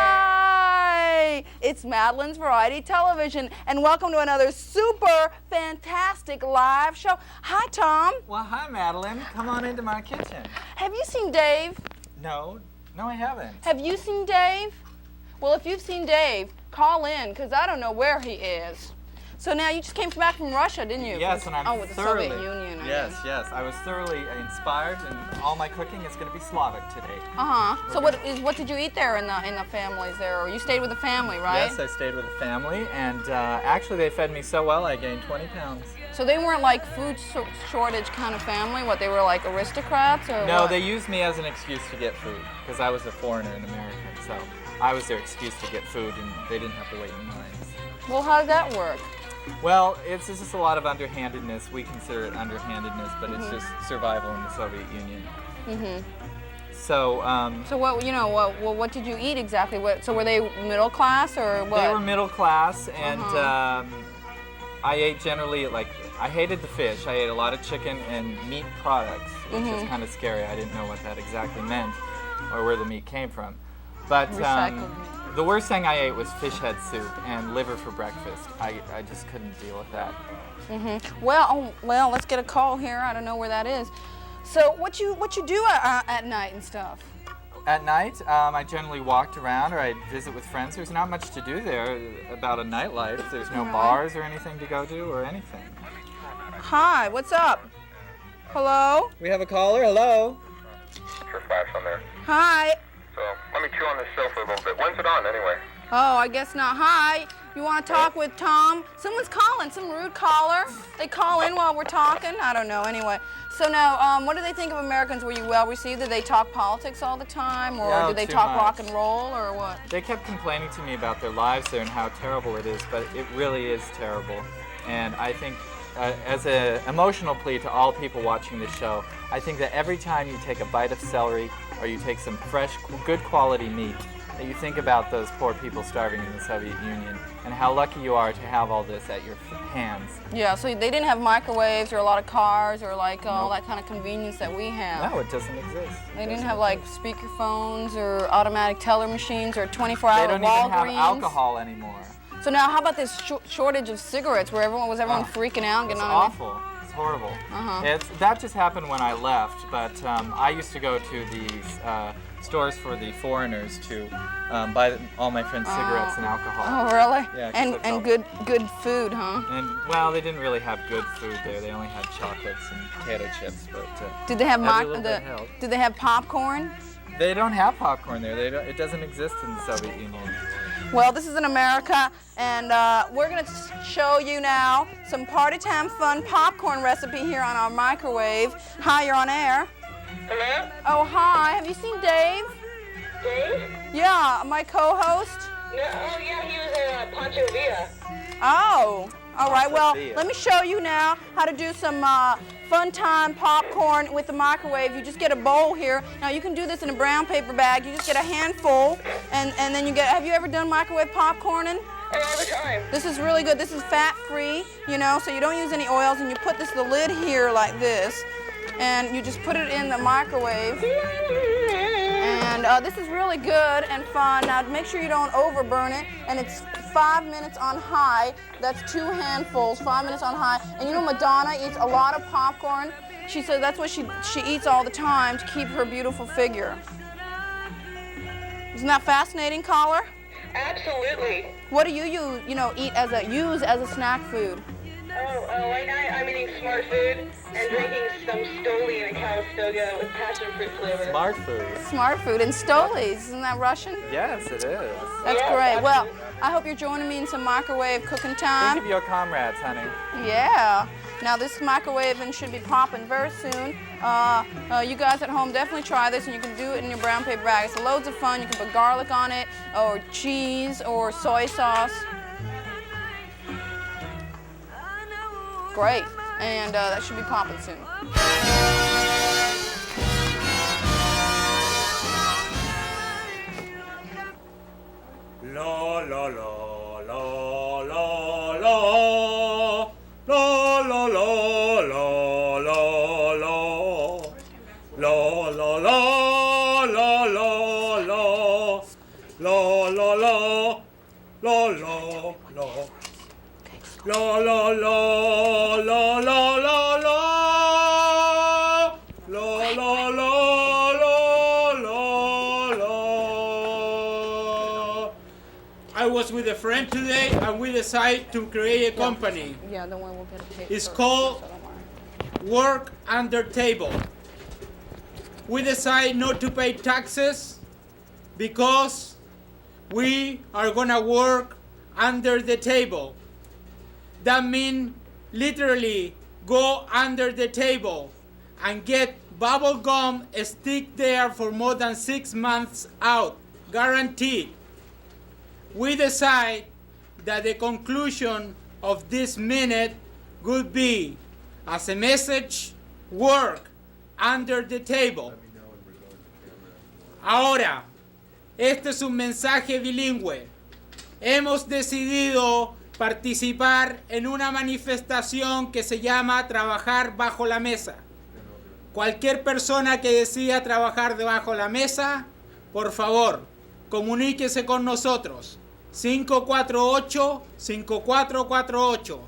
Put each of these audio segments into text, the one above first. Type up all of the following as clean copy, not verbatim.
Hi! It's Madeleine's Variety Television, and welcome to another super fantastic live show. Hi, Tom. Well, hi, Madeleine. Come on into my kitchen. Have you seen Dave? No, I haven't. Have you seen Dave? Well, if you've seen Dave, call in, because I don't know where he is. So now you just came back from Russia, didn't you? Yes, and I'm with the thoroughly. Soviet Union. Yes. I was thoroughly inspired, and all my cooking is going to be Slavic today. So what did you eat there in the families there? Or you stayed with the family, right? Yes, I stayed with the family, and actually they fed me so well I gained 20 pounds. So they weren't like food shortage kind of family? What, they were like aristocrats or No, what? they used me as an excuse to get food, because I was a foreigner in America, so I was their excuse to get food, and they didn't have to wait in lines. Well, how did that work? Well, it's just a lot of underhandedness. We consider it underhandedness, but it's just survival in the Soviet Union. So, So what did you eat exactly? So were they middle class or what? They were middle class, and I ate generally, I hated the fish. I ate a lot of chicken and meat products, which is kind of scary. I didn't know what that exactly meant or where the meat came from. But the worst thing I ate was fish head soup and liver for breakfast. I just couldn't deal with that. Well, let's get a call here. I don't know where that is. So what you do at night and stuff? At night, I generally walked around or I'd visit with friends. There's not much to do there about a nightlife. There's no bars or anything to go to or anything. Hi, what's up? Hello? We have a caller. Hello. Sure flash on there. Hi. So let me chew on this show for a little bit. When's it on anyway? Oh, I guess not. Hi. You want to talk with Tom? Someone's calling. Some rude caller. They call in while we're talking. I don't know. Anyway. So now, what do they think of Americans? Were you well received? Did they talk politics all the time? Or No, did they too talk much. rock and roll or what? They kept complaining to me about their lives there and how terrible it is, but it really is terrible. And I think, as an emotional plea to all people watching this show, I think that every time you take a bite of celery or you take some fresh, good quality meat, that you think about those poor people starving in the Soviet Union and how lucky you are to have all this at your hands. Yeah, so they didn't have microwaves or a lot of cars or like all that kind of convenience that we have. No, it doesn't exist. They didn't have like speakerphones or automatic teller machines or 24-hour They don't even have Walgreens. alcohol anymore. So now, how about this shortage of cigarettes, where everyone freaking out, It's getting on? awful. It's horrible. That just happened when I left, but I used to go to these stores for the foreigners to buy all my friends cigarettes and alcohol. Oh, really? Yeah, 'cause that's and all. good food, huh? And well, they didn't really have good food there. They only had chocolates and potato chips, but Did they have every little bit helped. Did they have popcorn? They don't have popcorn there. It doesn't exist in the Soviet Union. Well, this is in America, and we're going to show you now some party time fun popcorn recipe here on our microwave. Hi, you're on air. Hello? Oh, hi. Have you seen Dave? Dave? Yeah, my co-host. No, oh yeah, he was in Pancho Villa. Oh, all right. Well, Sophia. let me show you now how to do some fun time popcorn with the microwave. You just get a bowl here. Now, you can do this in a brown paper bag. You just get a handful, and then you get, have you ever done microwave popcorning? All the time. This is really good. This is fat-free, so you don't use any oils, and you put the lid here like this, and you just put it in the microwave. And this is really good and fun. Now, make sure you don't overburn it, and it's 5 minutes on high. That's 2 handfuls, 5 minutes on high. And Madonna eats a lot of popcorn. She says that's what she eats all the time to keep her beautiful figure. Isn't that fascinating, caller? Absolutely. What do you use as a snack food? Oh, right now I'm eating smart food and drinking some Stoli in a Calistoga with passion fruit flavor. Smart food. Smart food and Stolis. Isn't that Russian? Yes, it is. That's Yes, great. Well, absolutely. I hope you're joining me in some microwave cooking time. Think of your comrades, honey. Yeah. Now this microwaving should be popping very soon. You guys at home definitely try this, and you can do it in your brown paper bag. It's loads of fun. You can put garlic on it, or cheese, or soy sauce. Great. And that should be popping soon. La la la la la la la la la la la la la la la la la la lo, lo, lo, lo, lo, lo. Lo, lo, lo, lo, lo, lo, lo. Lo, lo, lo, lo, lo, lo. I was with a friend today and we decided to create a company. Yeah, the one we'll get a tape. It's first, called so don't worry. Work Under Table. We decided not to pay taxes because we are gonna work under the table. That means literally go under the table and get bubble gum stick there for more than 6 months out, guaranteed. We decide that the conclusion of this minute would be, as a message, work under the table. Ahora, este es un mensaje bilingüe. Hemos decidido participar en una manifestación que se llama trabajar bajo la mesa. Cualquier persona que decida trabajar debajo la mesa, por favor, comuníquese con nosotros. 548-5448.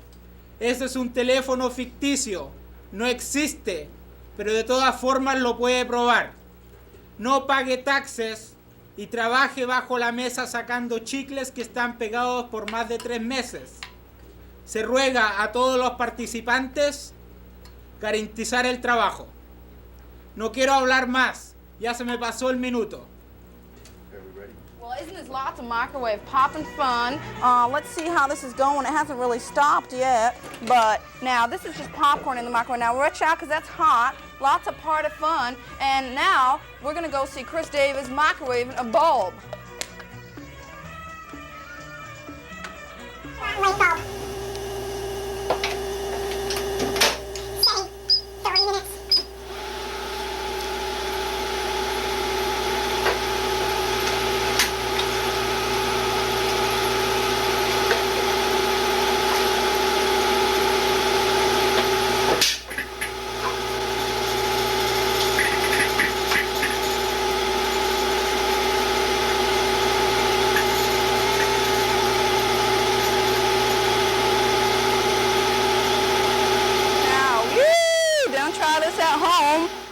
Ese es un teléfono ficticio, no existe, pero de todas formas lo puede probar. No pague taxes y trabaje bajo la mesa sacando chicles que están pegados por más de 3 meses. Se ruega a todos los participantes garantizar el trabajo. No quiero hablar más, ya se me pasó el minuto. Well, isn't this lots of microwave popping fun? Let's see how this is going. It hasn't really stopped yet, but now this is just popcorn in the microwave. Now watch out because that's hot. Lots of party fun. And now we're going to go see Chris Davies microwaving a bulb. Light bulb. Steady. 30 minutes.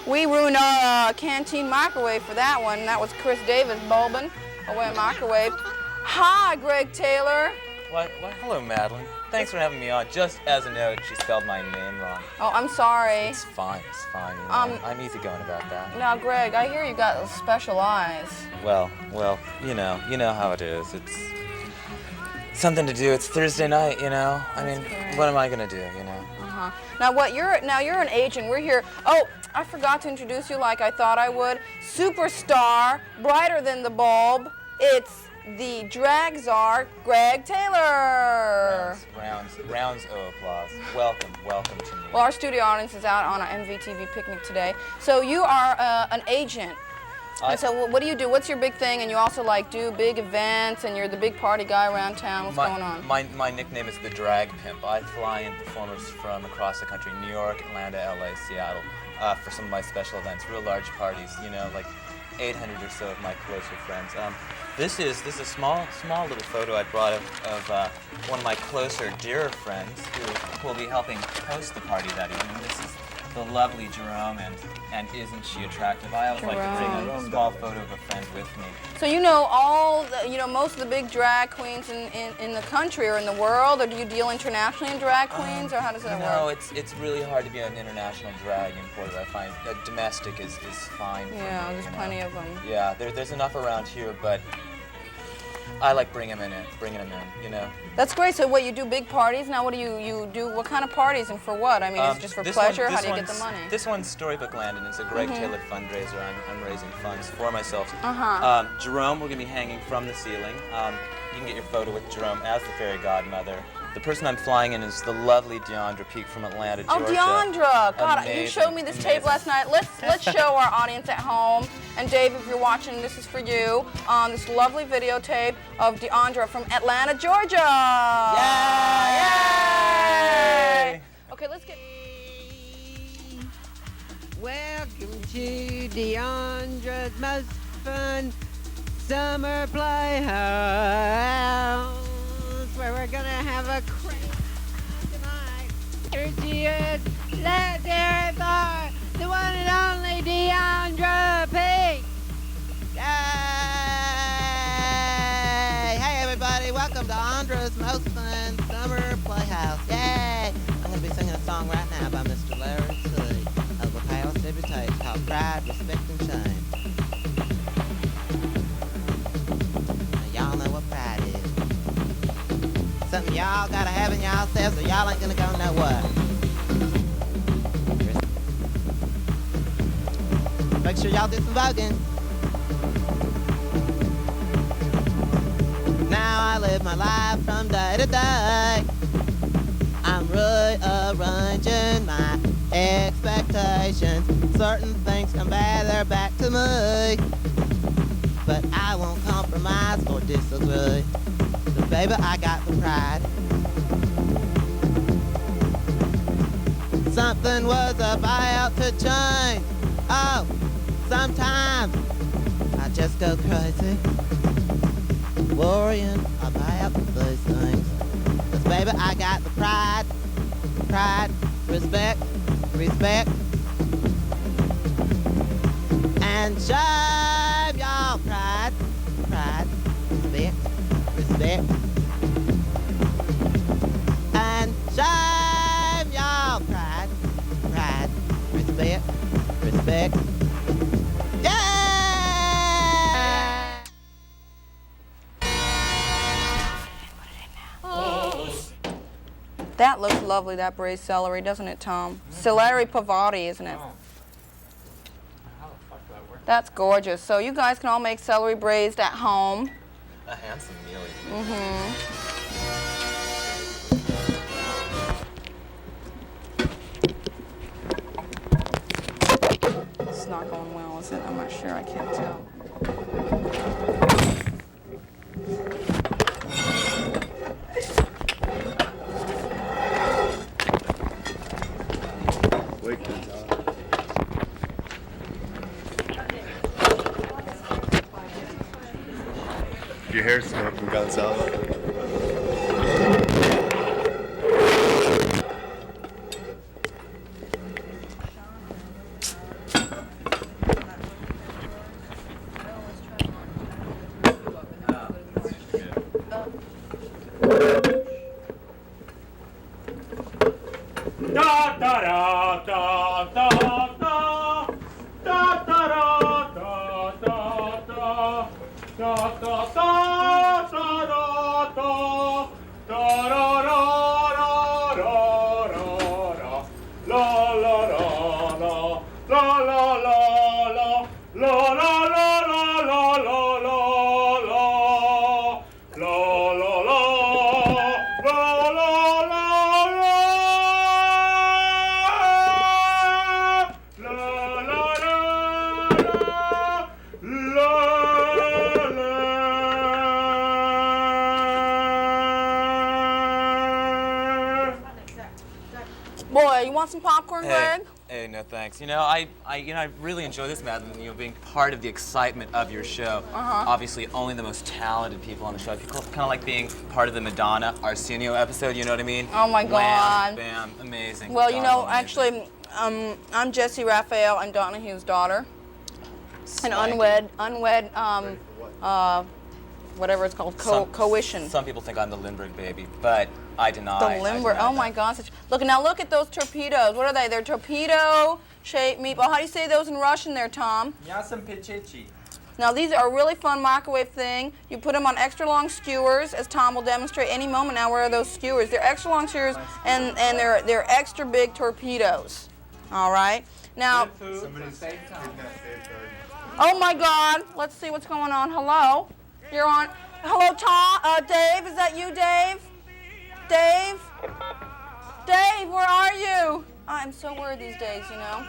We ruined our canteen microwave for that one. That was Chris Davies bulbing away a microwave. Hi, Greg Taylor. What? Hello, Madeleine. Thanks for having me on. Just as a note, she spelled my name wrong. Oh, I'm sorry. It's fine. It's fine. You know, I'm easygoing about that. Now, Greg, I hear you got special eyes. Well, you know how it is. It's something to do. It's Thursday night, you know. I mean, what am I gonna do, you know? Now, you're an agent. We're here. Oh, I forgot to introduce you like I thought I would. Superstar, brighter than the bulb. It's the Drag Czar Greg Taylor. Rounds of applause. Welcome to me. Well, our studio audience is out on an MVTV picnic today. So you are an agent. And so what do you do? What's your big thing? And you also do big events, and you're the big party guy around town. What's going on? My nickname is the Drag Pimp. I fly in performers from across the country, New York, Atlanta, LA, Seattle, for some of my special events, real large parties, you know, like 800 or so of my closer friends. This is a small little photo I brought of one of my closer, dearer friends who will be helping host the party that evening. This is the lovely Jerome, and isn't she attractive? I always like to bring a small photo of a friend with me. So you know most of the big drag queens in the country or in the world, or do you deal internationally in drag queens, or how does that work? No, it's really hard to be an international drag importer. I find that domestic is fine. Yeah, for me, there's you know? plenty of them. Yeah, there's enough around here, but I like bringing them in, you know. That's great. So what, you do big parties? Now what do you do? What kind of parties and for what? I mean, is it just for pleasure? How do you get the money? This one's Storybook Land, and it's a Greg Taylor fundraiser. I'm raising funds for myself. Jerome, we're going to be hanging from the ceiling. You can get your photo with Jerome as the fairy godmother. The person I'm flying in is the lovely Deaundra Peak from Atlanta, Georgia. Oh, Deaundra! God, Amazing, you showed me this tape last night. Let's show our audience at home. And Dave, if you're watching, this is for you. This lovely videotape of Deaundra from Atlanta, Georgia. Yay! Okay, let's get. Welcome to Deaundra's most fun summer playhouse where we're gonna have a crazy tonight. Here she is. Let's hear it for the one and only Deaundra Pink. Yay! Hey everybody, welcome to Deaundra's most fun summer playhouse. Yay! I'm gonna be singing a song right now by Mr. Larry C. of the Palace Debutate called Pride, Respect, and Shame. Y'all know what pride is. Something y'all gotta have in y'all selves or y'all ain't gonna go nowhere. Make sure y'all do some voguing. Now I live my life from day to day. I'm rearranging my expectations. Certain things come bad, they're back to me. But I won't compromise or disagree. Cause baby, I got the pride. Something was about to change. Oh, sometimes I just go crazy, worrying about these things. Cause baby, I got the pride, pride, respect, respect, and shame, y'all. Pride, pride, respect, respect, and shame, y'all. Pride, pride, respect, respect. Yeah! That looks lovely, that braised celery, doesn't it, Tom? Celery pavati, isn't it? Oh. How the fuck did that work? That's gorgeous. So you guys can all make celery braised at home. A handsome meal. It's not going well, is it? I'm not sure, I can't tell. Wait, Gonzalo. Your hair's smoking, Gonzalo. Boy, you want some popcorn, Greg? Hey, no thanks. You know, I really enjoy this, Madeleine. You know, being part of the excitement of your show. Obviously, only the most talented people on the show. Kind of like being part of the Madonna Arsenio episode. You know what I mean? Oh my God! Wham, bam, amazing. Well, you know, Amazing. actually, I'm Jessie Raphael. I'm Donahue's daughter, an Swanky. unwed, whatever it's called, coition. Some people think I'm the Lindbergh baby, but I deny. The Limber. Oh my God! Look now. Look at those torpedoes. What are they? They're torpedo-shaped meatball. How do you say those in Russian, there, Tom? Yasam pichichi. Now these are a really fun microwave thing. You put them on extra long skewers, as Tom will demonstrate any moment now. Where are those skewers? They're extra long skewers, and they're extra big torpedoes. All right. Now. Oh my God! Let's see what's going on. Hello. You're on. Hello, Tom. Dave. Is that you, Dave? Dave? Dave, where are you? I'm so worried these days, you know.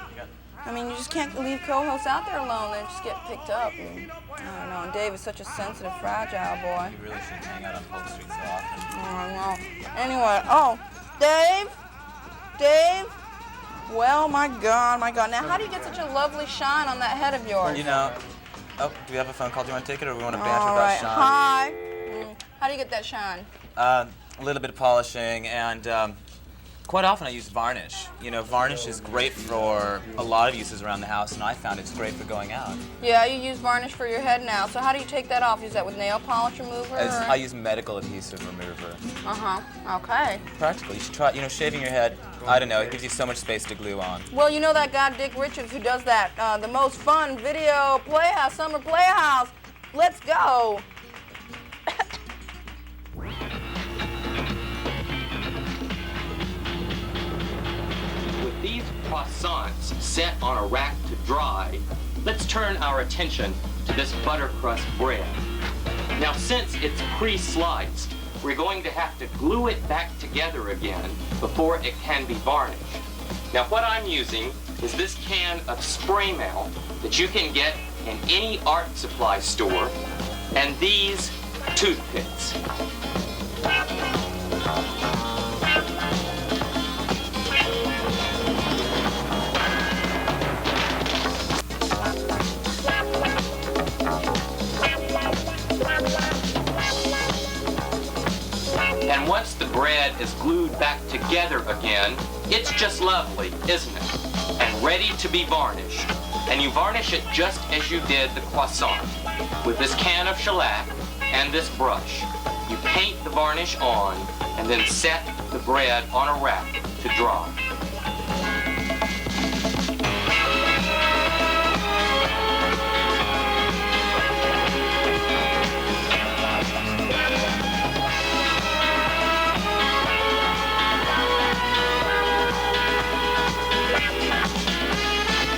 I mean, you just can't leave co-hosts out there alone. They just get picked up. And, I don't know. And Dave is such a sensitive, fragile boy. You really shouldn't hang out on Polk Street so often. I know. Anyway, oh, Dave? Dave? Well, my God, my God. Now, how do you get such a lovely shine on that head of yours? You know, Oh, do we have a phone call? Do you want to take it, or we want to banter All about right. shine? Hi. How do you get that shine? A little bit of polishing, and quite often I use varnish. You know, varnish is great for a lot of uses around the house, and I found it's great for going out. Yeah, you use varnish for your head now. So how do you take that off? Use that with nail polish remover? I use medical adhesive remover. Okay. Practical. You should try, you know, shaving your head. I don't know, it gives you so much space to glue on. Well, you know that guy Dick Richards who does that, the most fun video playhouse, summer playhouse. Let's go. With these croissants set on a rack to dry, let's turn our attention to this butter crust bread. Now, since it's pre-sliced, we're going to have to glue it back together again before it can be varnished. Now, what I'm using is this can of spray mount that you can get in any art supply store, and these toothpicks. And once the bread is glued back together again, it's just lovely, isn't it? And ready to be varnished. And you varnish it just as you did the croissant, with this can of shellac and this brush. You paint the varnish on, and then set the bread on a rack to dry.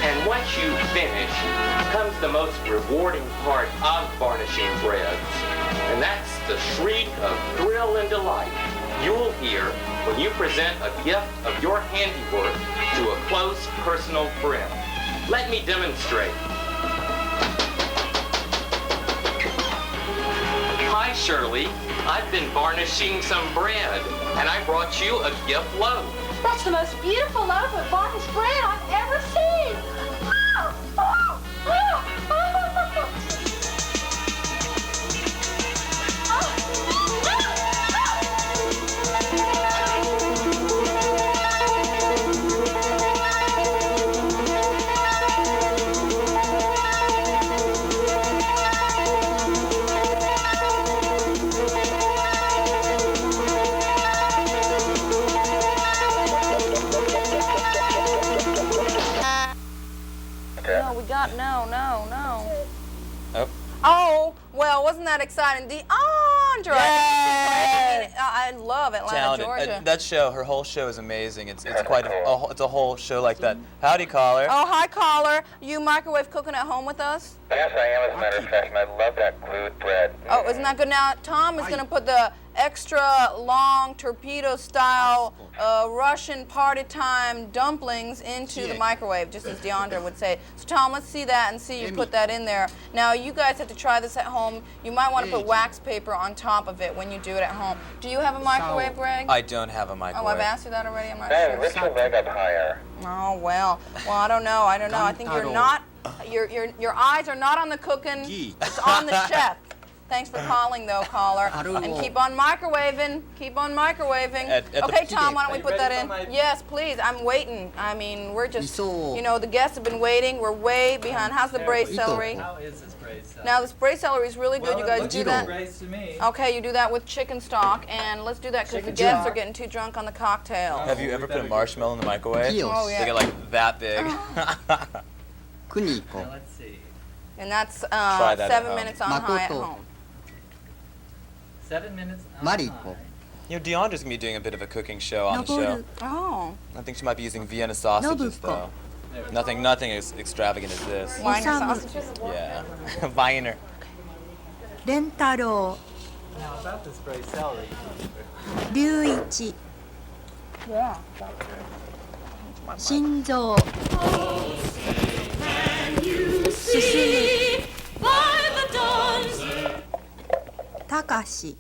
And once you finish, comes the most rewarding part of varnishing breads, and that's the shriek of thrill and delight you'll hear when you present a gift of your handiwork to a close personal friend. Let me demonstrate. Hi, Shirley. I've been varnishing some bread, and I brought you a gift loaf. That's the most beautiful loaf of varnished bread I've ever seen. Oh, oh, oh, oh. No, we got, no. Oh. Oh, well, wasn't that exciting? Deaundra. I love Atlanta, Talented. Georgia. That show, her whole show is amazing. It's quite it's a whole show like that. Howdy, caller. Oh, hi, caller. You microwave cooking at home with us? Yes, I am, as a matter of fact, and I love that glued bread. Oh, isn't that good? Now, Tom is going to put the extra long torpedo-style Russian party time dumplings into the microwave, just as Deaundra would say. So, Tom, let's see that and see you put that in there. Now, you guys have to try this at home. You might want to put wax paper on top of it when you do it at home. Do you have a microwave, Greg? I don't have a microwave. Oh, I've asked you that already? I'm not Hey, sure. lift your leg up higher. Oh, well, I don't know. I think you're not, your eyes are not on the cooking. It's on the chef. Thanks for calling, though, caller. And keep on microwaving. Keep on microwaving. Okay, Tom, why don't we put that in? Yes, please. I'm waiting. I mean, we're just, you know, the guests have been waiting. We're way behind. How's the braised celery? How is this braised celery? Now, this braised celery is really good. You guys do that. Braised to me. Okay, you do that with chicken stock, and let's do that because the guests are getting too drunk on the cocktail. Have you ever put a marshmallow in the microwave? Oh, yeah. They get like that big. Now, let's see. And that's Try that at 7 home. minutes on high at home. 7 minutes on high. You know, Deaundra's gonna be doing a bit of a cooking show on the show. Oh. I think she might be using Vienna sausages though. Nothing as extravagant as this. Wiener sausages? Yeah. Wiener. Rentaro, Now, about this braised celery. Ryuichi, Yeah. Shinzo, Susumi, Takashi.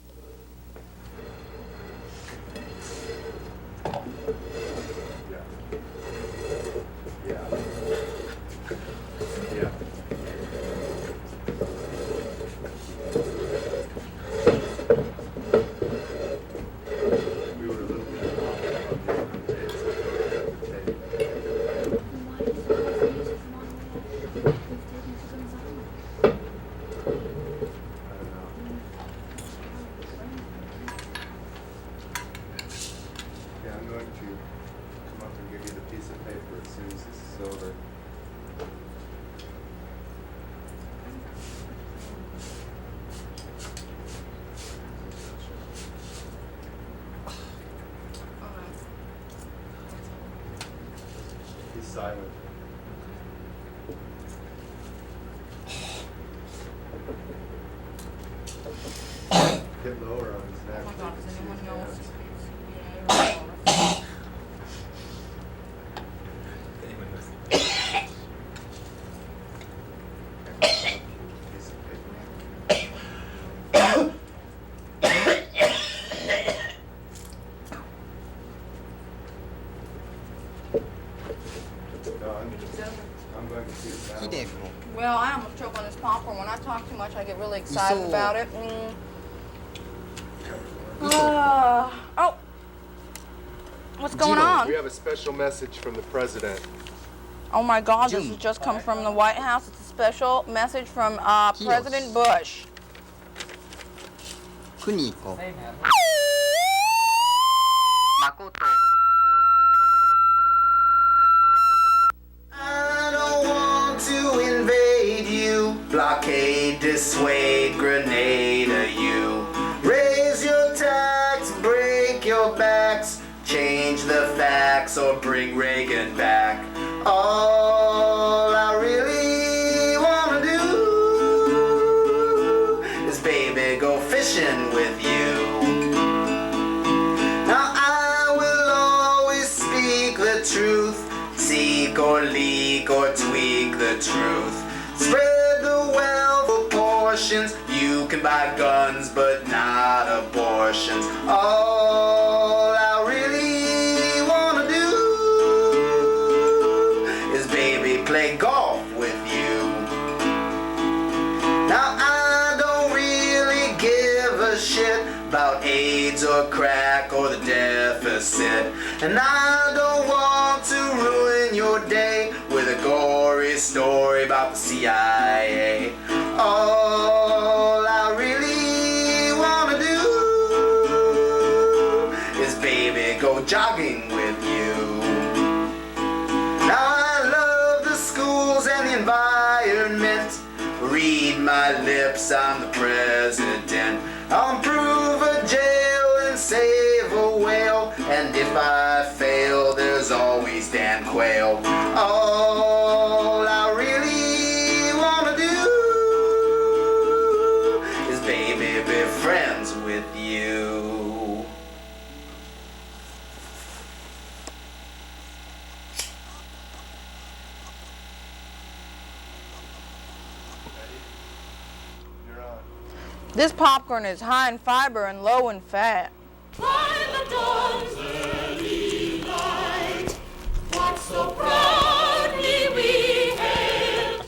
silent. Get lower on his neck. Oh my God, does anyone know? I'm going to see it now. Well, I almost choke on this popcorn. When I talk too much, I get really excited about it. Oh, what's going on? We have a special message from the president. Oh my God, this has just come from the White House. It's a special message from President Bush. Kuniko. Makoto. I don't want to invade you, blockade, dissuade, grenade you. Raise your tax, break your backs, change the facts or bring Reagan back. All I really wanna do is baby go fishing with you. Now I will always speak the truth, seek or leak or tweak the truth. Spread the wealth of portions. You can buy guns but not abortions. All I really wanna do is baby play golf with you. Now I don't really give a shit about AIDS or crack or the deficit. And I don't want to ruin your day with a gory story about the CIA. All I really wanna do is baby go jogging with you. Now I love the schools and the environment. Read my lips, I'm the president. I'll improve a jail and save a whale. And if I fail, there's always Dan Quayle. All I really wanna do is baby be friends with you. This popcorn is high in fiber and low in fat. What so proudly we hail.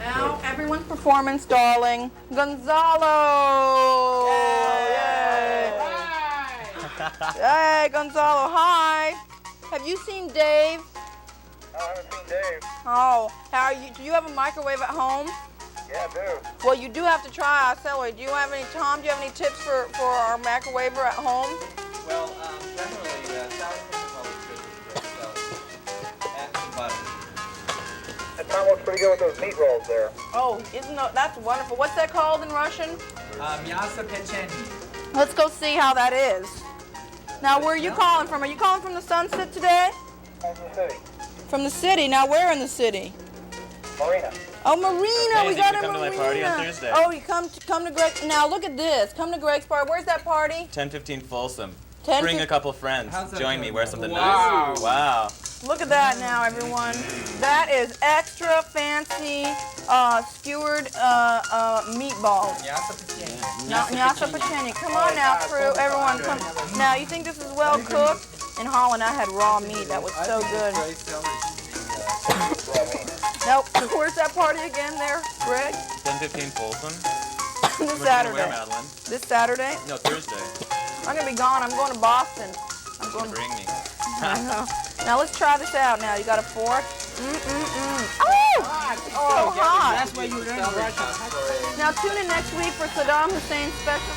Now, everyone's performance, darling. Gonzalo! Yay! Hey, Gonzalo, hi. Have you seen Dave? No, I haven't seen Dave. Oh, how are you? Do you have a microwave at home? Yeah, I do. Well, you do have to try our celery. Do you have any, Tom, do you have any tips for our microwaver at home? Well, generally, sour cream is always good with bread, so add some butter. And Tom looks pretty good with those meat rolls there. Oh, that's wonderful. What's that called in Russian? Miasa pecheni. Let's go see how that is. Now, where are you calling from? Are you calling from the Sunset today? From the city. From the city. Now, where in the city? Marina. Oh, Marina. We got a Marina. Come to my party on Thursday. Oh, you come to Greg. Now, look at this. Come to Greg's party. Where's that party? 10:15 Folsom. 10 Bring a couple friends. How's that Join me. going? Wear something Wow. nice. Wow. Look at that now, everyone. That is extra fancy skewered meatballs. Miasa pecheni. Nyasa pecheni. Come on now, crew. Everyone, come. Now, you think this is well cooked? In Holland, I had raw meat. That was so good. Nope. Where's that party again there, Greg? 10:15 Folsom. This Where, Saturday. Madeline? This Saturday? No, Thursday. I'm going to be gone. I'm going to Boston. I'm going to... Bring me. I know. Now, let's try this out now. You got a fork? Oh! Oh, hot. That's why you learn Russian. Now, tune in next week for Saddam Hussein's special